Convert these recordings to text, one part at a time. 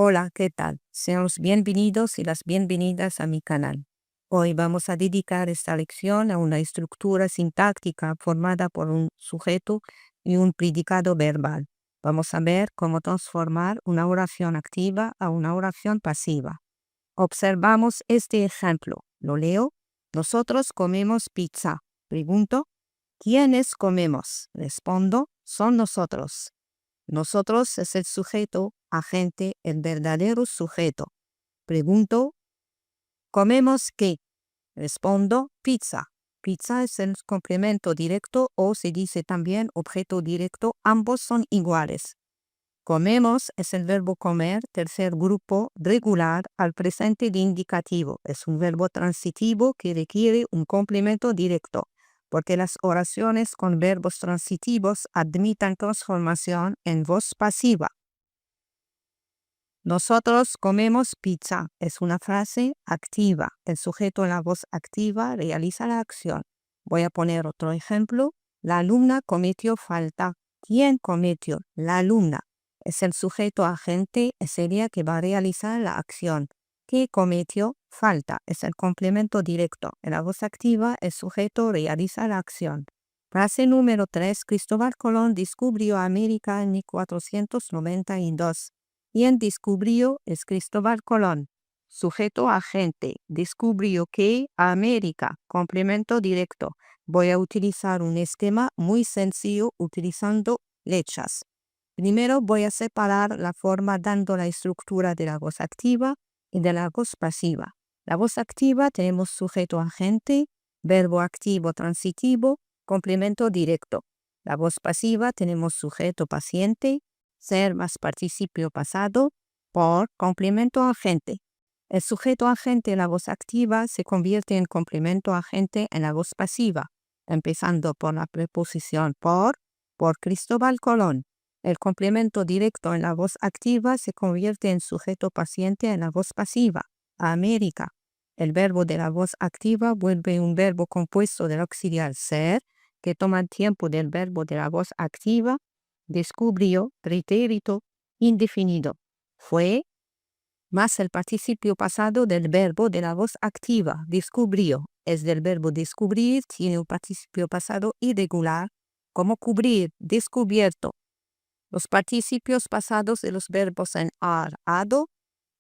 Hola, ¿qué tal? Sean los bienvenidos y las bienvenidas a mi canal. Hoy vamos a dedicar esta lección a una estructura sintáctica formada por un sujeto y un predicado verbal. Vamos a ver cómo transformar una oración activa a una oración pasiva. Observamos este ejemplo. Lo leo. Nosotros comemos pizza. Pregunto, ¿quiénes comemos? Respondo, son nosotros. Nosotros es el sujeto, agente, el verdadero sujeto. Pregunto, ¿comemos qué? Respondo, pizza. Pizza es el complemento directo o se dice también objeto directo. Ambos son iguales. Comemos es el verbo comer, tercer grupo regular al presente de indicativo. Es un verbo transitivo que requiere un complemento directo, porque las oraciones con verbos transitivos admiten transformación en voz pasiva. Nosotros comemos pizza. Es una frase activa. El sujeto en la voz activa realiza la acción. Voy a poner otro ejemplo. La alumna cometió falta. ¿Quién cometió? La alumna. Es el sujeto agente, sería que va a realizar la acción. ¿Qué cometió? Falta. Es el complemento directo. En la voz activa, el sujeto realiza la acción. Frase número 3. Cristóbal Colón descubrió América en 1492. ¿Quién descubrió? Es Cristóbal Colón. Sujeto agente. Descubrió que América. Complemento directo. Voy a utilizar un esquema muy sencillo utilizando flechas. Primero voy a separar la forma dando la estructura de la voz activa y de la voz pasiva. La voz activa tenemos sujeto agente, verbo activo transitivo, complemento directo. La voz pasiva tenemos sujeto paciente, ser más participio pasado, por complemento agente. El sujeto agente en la voz activa se convierte en complemento agente en la voz pasiva, empezando por la preposición por Cristóbal Colón. El complemento directo en la voz activa se convierte en sujeto paciente en la voz pasiva, América. El verbo de la voz activa vuelve un verbo compuesto del auxiliar ser, que toma el tiempo del verbo de la voz activa. Descubrió, pretérito, indefinido. Fue más el participio pasado del verbo de la voz activa. Descubrió. Es del verbo descubrir, tiene un participio pasado irregular, como cubrir, descubierto. Los participios pasados de los verbos en ar, ado,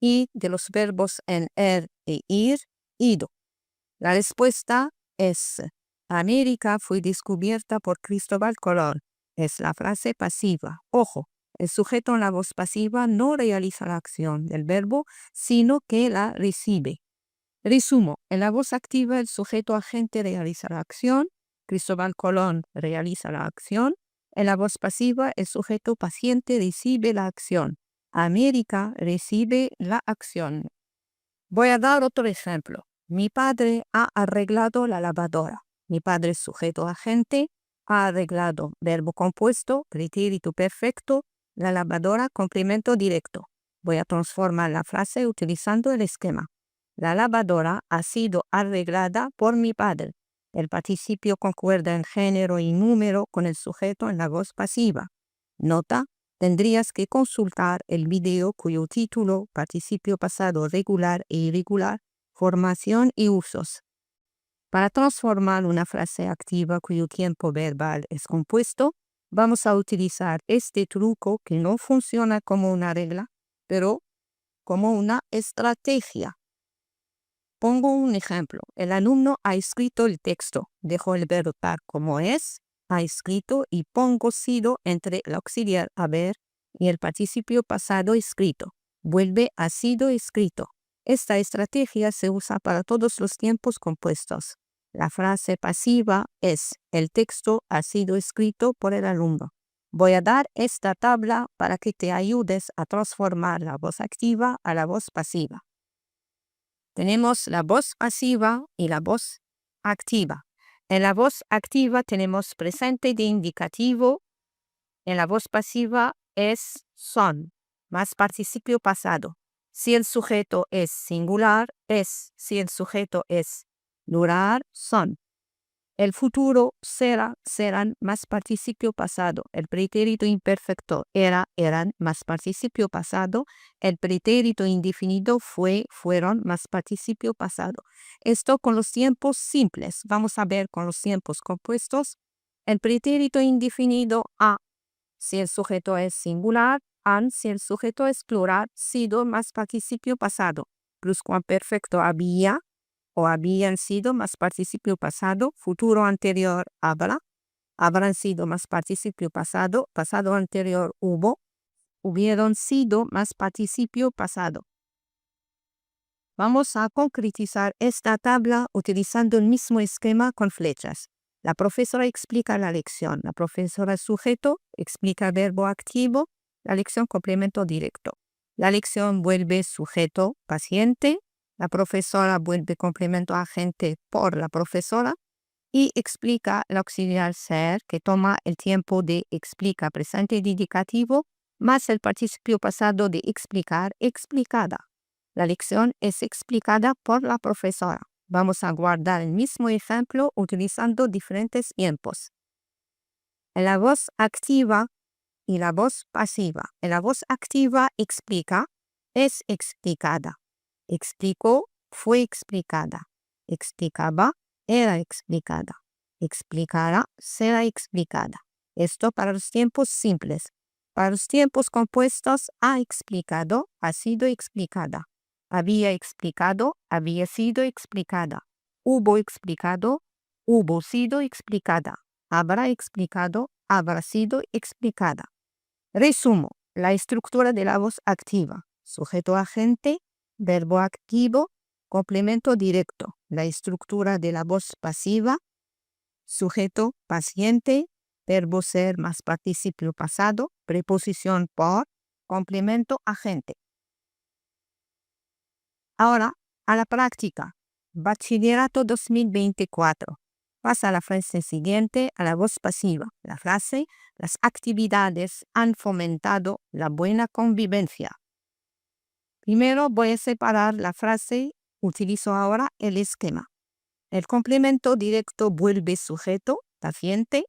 y de los verbos en e ir, ido. La respuesta es: América fue descubierta por Cristóbal Colón. Es la frase pasiva. Ojo, el sujeto en la voz pasiva no realiza la acción del verbo, sino que la recibe. Resumo, en la voz activa el sujeto agente realiza la acción, Cristóbal Colón realiza la acción. En la voz pasiva el sujeto paciente recibe la acción, América recibe la acción. Voy a dar otro ejemplo. Mi padre ha arreglado la lavadora. Mi padre es sujeto agente, ha arreglado verbo compuesto, pretérito perfecto, la lavadora complemento directo. Voy a transformar la frase utilizando el esquema. La lavadora ha sido arreglada por mi padre. El participio concuerda en género y número con el sujeto en la voz pasiva. Nota: tendrías que consultar el video cuyo título, participio pasado regular e irregular, formación y usos. Para transformar una frase activa cuyo tiempo verbal es compuesto, vamos a utilizar este truco que no funciona como una regla, pero como una estrategia. Pongo un ejemplo. El alumno ha escrito el texto. Dejo el verbo tal como es, ha escrito, y pongo sido entre el auxiliar haber y el participio pasado escrito. Vuelve a sido escrito. Esta estrategia se usa para todos los tiempos compuestos. La frase pasiva es: el texto ha sido escrito por el alumno. Voy a dar esta tabla para que te ayudes a transformar la voz activa a la voz pasiva. Tenemos la voz pasiva y la voz activa. En la voz activa tenemos presente de indicativo. En la voz pasiva es son, más participio pasado. Si el sujeto es singular, es. Si el sujeto es plural, son. El futuro será, serán más participio pasado. El pretérito imperfecto era, eran más participio pasado. El pretérito indefinido fue, fueron más participio pasado. Esto con los tiempos simples. Vamos a ver con los tiempos compuestos. El pretérito indefinido a, si el sujeto es singular, han, si el sujeto es plural, sido más participio pasado. Pluscuamperfecto había o habían sido más participio pasado, futuro anterior habrá, habrán sido más participio pasado, pasado anterior hubo, hubieron sido más participio pasado. Vamos a concretizar esta tabla utilizando el mismo esquema con flechas. La profesora explica la lección, la profesora sujeto explica verbo activo, la lección complemento directo. La lección vuelve sujeto paciente, la profesora vuelve complemento agente por la profesora y explica el auxiliar ser que toma el tiempo de explica presente indicativo más el participio pasado de explicar explicada. La lección es explicada por la profesora. Vamos a guardar el mismo ejemplo utilizando diferentes tiempos. En la voz activa y la voz pasiva. En la voz activa explica, es explicada. Explicó, fue explicada. Explicaba, era explicada. Explicará, será explicada. Esto para los tiempos simples. Para los tiempos compuestos, ha explicado, ha sido explicada. Había explicado, había sido explicada. Hubo explicado, hubo sido explicada. Habrá explicado, habrá sido explicada. Resumo la estructura de la voz activa. Sujeto agente, verbo activo, complemento directo. La estructura de la voz pasiva. Sujeto paciente, verbo ser más participio pasado, preposición por, complemento agente. Ahora, a la práctica. Bachillerato 2024. Pasa a la frase siguiente, a la voz pasiva. La frase, las actividades han fomentado la buena convivencia. Primero voy a separar la frase, utilizo ahora el esquema. El complemento directo vuelve sujeto, paciente,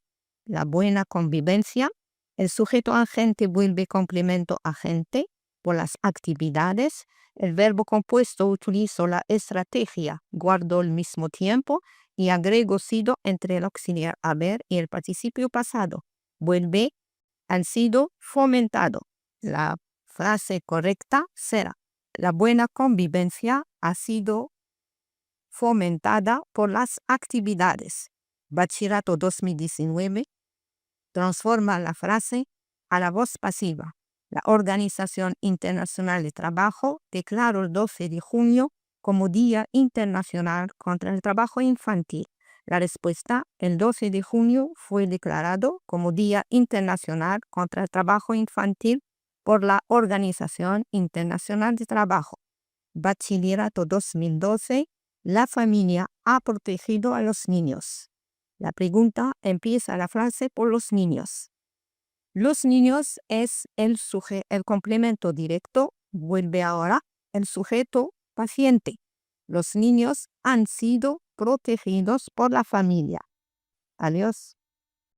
la buena convivencia. El sujeto agente vuelve complemento agente por las actividades. El verbo compuesto utilizo la estrategia, guardo el mismo tiempo y agrego sido entre el auxiliar haber y el participio pasado. Vuelve, han sido fomentado. La frase correcta será: la buena convivencia ha sido fomentada por las actividades. Bachillerato 2019 transforma la frase a la voz pasiva. La Organización Internacional de Trabajo declaró el 12 de junio como Día Internacional contra el Trabajo Infantil. La respuesta, el 12 de junio, fue declarado como Día Internacional contra el Trabajo Infantil por la Organización Internacional de Trabajo. Bachillerato 2012, la familia ha protegido a los niños. La pregunta empieza la frase por los niños. Los niños es el complemento directo, vuelve ahora el sujeto paciente. Los niños han sido protegidos por la familia. Adiós.